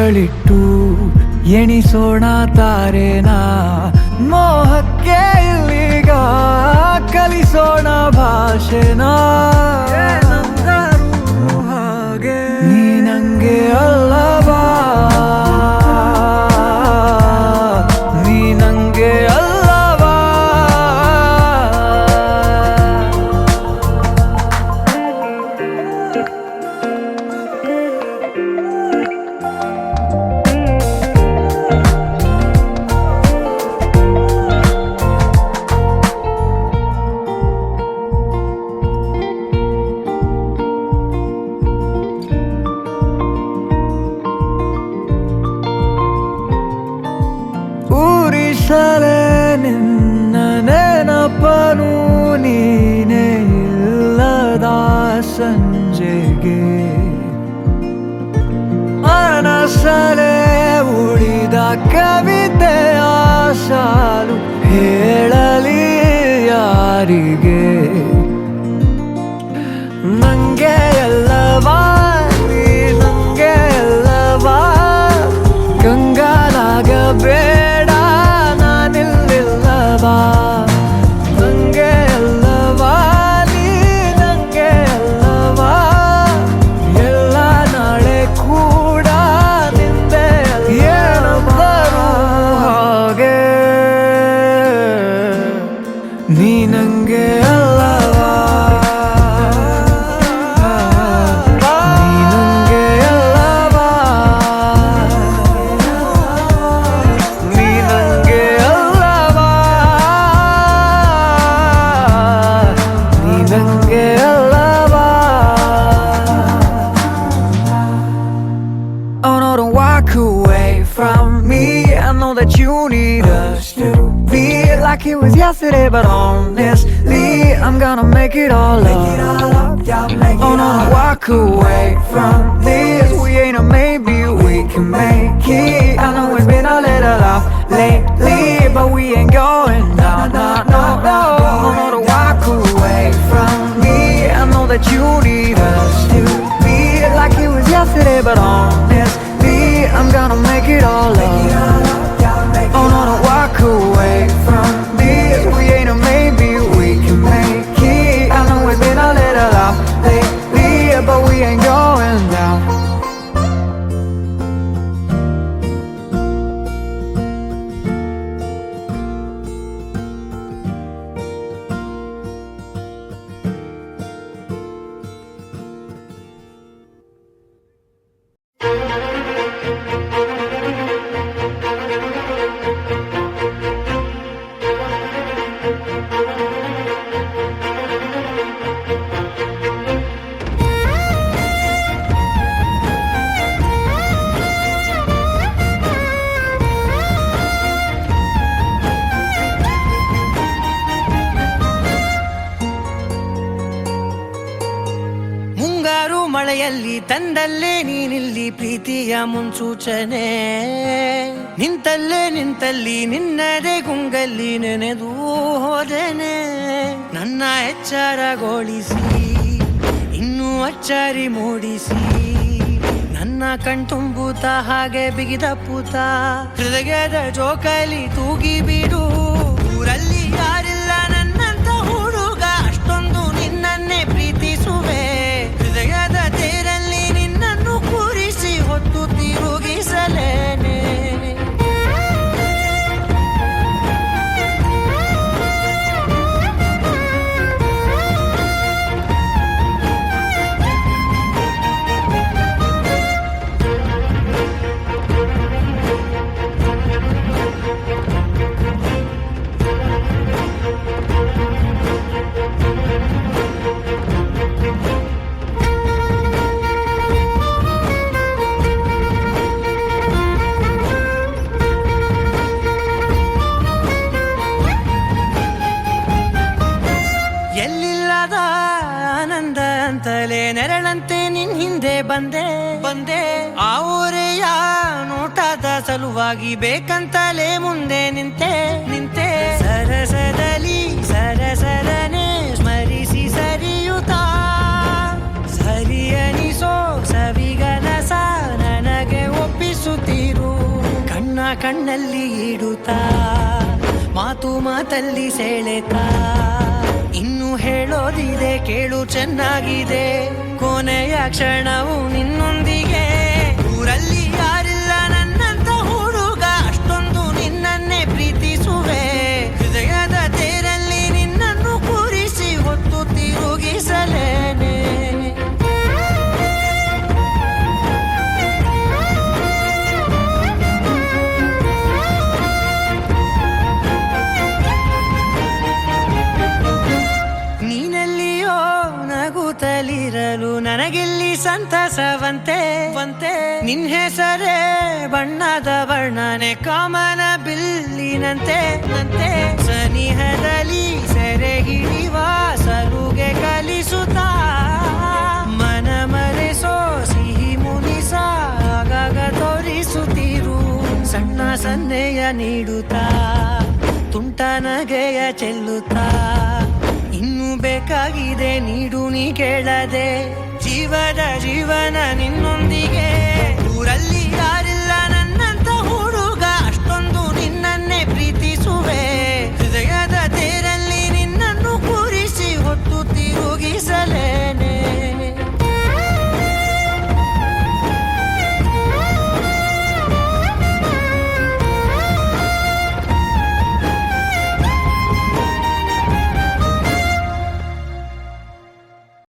ಬೆರಳಿಟ್ಟು ಎಣಿಸೋಣ ತಾರೇನಾ, ಮೋಹಕ್ಕೆ ಇಲ್ಲಿಗ ಕಲಿಸೋಣ ಭಾಷೆನಾ. ಹಾಗೆ ನೀ ನಂಗೆ ಅಲ್ಲವಾ, ನೀ ನಂಗೆ ಅಲ್ಲವಾ. ಊರಿಸಲೇ ನಿನ್ನ ನೆನಪನು ನೀನೇ ಇಲ್ಲದ ಸಂಜೆಗೆ, ಮನಸಲೇ ಉಳಿದ ಕವಿತೆಯ ಸಾಲು ಹೇಳಲಿ ಯಾರಿಗೆ. ನಂಗೆ ಎಲ್ಲವಾ ನೀ ನಂಗೆ ಎಲ್ಲವಾ, ಕಂಗಾಲಾಗಬೇಡ ನಾನಿಲ್ಲಿಲ್ಲವಾ. ನಂಗೆ ಎಲ್ಲವಾ ನೀ ನಂಗೆ ಎಲ್ಲವಾ, ಎಲ್ಲ ನಾಳೆ ಕೂಡ ನಿಂದೆ ಏನಂದರು ಹಾಗೆ. ನೀ ನಂಗೆ ಅಲ್ಲವಾ, ನೀ ನಂಗೆ ಅಲ್ಲವಾ, ನೀ ನಂಗೆ ಅಲ್ಲವಾ, ನೀ ನಂಗೆ ಅಲ್ಲವಾ. Oh no, don't walk away from me. I know that you need us to be like it was yesterday, but honestly I'm gonna make it all up. Oh no, don't walk away from this. We ain't a maybe, we can make it. I know it's been a little off lately, but we ain't going down, no, no, no. Oh no, don't walk away from me. I know that you need us to be like it was yesterday, but honestly I'm gonna make it all up. Oh no, don't walk away from this. We ain't a maybe, we can make it. I know it's been a little off lately, but we ain't going down. ಮುಂಗಾರು ಮಳೆಯಲ್ಲಿ ತಂದಲ್ಲೇ ನೀನಿಲ್ಲಿ ಪ್ರೀತಿಯ ಮುನ್ಸೂಚನೆ, ನಿಂತಲ್ಲೇ ನಿಂತಲ್ಲಿ ನಿನ್ನದೇ ಗುಂಗಲ್ಲಿ ನೆನೆದು ಹೋದೆನೆ. ನನ್ನ ಎಚ್ಚರಗೊಳಿಸಿ ಇನ್ನೂ ಅಚ್ಚರಿ ಮೂಡಿಸಿ, ನನ್ನ ಕಣ್ತುಂಬುತ್ತ ಹಾಗೆ ಬಿಗಿದ ಪೂತ ಹೃದಯದ ಜೋಕಾಲಿ ತೂಗಿ ಬಿಡು. ಊರಲ್ಲಿ ಯಾರಿಲ್ಲ ನನ್ನಂತ ಹುಡುಗ, ಅಷ್ಟೊಂದು ನಿನ್ನನ್ನೇ ಪ್ರೀತಿಸುವೆ. ಹೃದಯದ ತೇರಲ್ಲಿ ನಿನ್ನನ್ನು ಕೂರಿಸಿ ಹೊತ್ತು ತಿರುಗಿಸಲೇನೆ. ಅಂತಲೇ ನೆರಳಂತೆ ನಿನ್ ಹಿಂದೆ ಬಂದೆ ಆ ಊರೆಯ ನೋಟದ ಸಲುವಾಗಿ ಬೇಕಂತಲೇ ಮುಂದೆ ನಿಂತೆ ಸರಸದಲ್ಲಿ ಸರಸರನೆ ಸ್ಮರಿಸಿ ಸರಿಯುತ್ತಾ ಸರಿಯನಿಸೋ ಸವಿಗನಸ ನನಗೆ ಒಪ್ಪಿಸುತ್ತ ಕಣ್ಣಲ್ಲಿ ಇಡುತ್ತಾ ಮಾತು ಮಾತಲ್ಲಿ ಸೆಳೆತಾ ಇನ್ನು ಹೇಳೋದಿದೆ ಕೇಳು ಚೆನ್ನಾಗಿದೆ ಕೊನೆಯ ಕ್ಷಣವು ನಿನ್ನೊಂದಿಗೆ ಊರಲ್ಲಿ ಯಾರಿಲ್ಲ ನನ್ನಂತ ಹುಡುಗ ಅಷ್ಟೊಂದು ನಿನ್ನನ್ನೇ ಪ್ರೀತಿಸುವೆ ಹೃದಯದ ತೇರಲ್ಲಿ ನಿನ್ನನ್ನು ಕೂರಿಸಿ ಹೊತ್ತು ತಿರುಗಿಸಲೇನೆ ನೀನೆಲ್ಲಿಯೋ ನಗುತ್ತಲಿರಲು ನನಗೆಲ್ಲಿ ಸಂತಸವಂತೆ ನಿನ್ ಹೆಸರೇ ಬಣ್ಣದ ವರ್ಣನೆ ಕಾಮನ ಬಿಲ್ಲಿನಂತೆ ಸನಿಹದಲ್ಲಿ ಸೆರೆ ಹಿಡಿಯುವ ಸಲುಗೆ ಕಲಿಸುತ್ತಾ ಮನ ಮರೆಸೋ ಸಿಹಿ ಮುನಿಸ ಆಗಾಗ ತೋರಿಸುತ್ತಿರು ಸಣ್ಣ ಸನ್ನೆಯ ನೀಡುತ್ತಾ ತುಂಟ ನಗೆಯ ಚೆಲ್ಲುತ್ತಾ ಇನ್ನು ಬೇಕಾಗಿದೆ ನೀಡು ನೀ ಕೇಳದೆ ಜೀವದ ಜೀವನ ನಿನ್ನೊಂದಿಗೆ ಊರಲ್ಲಿ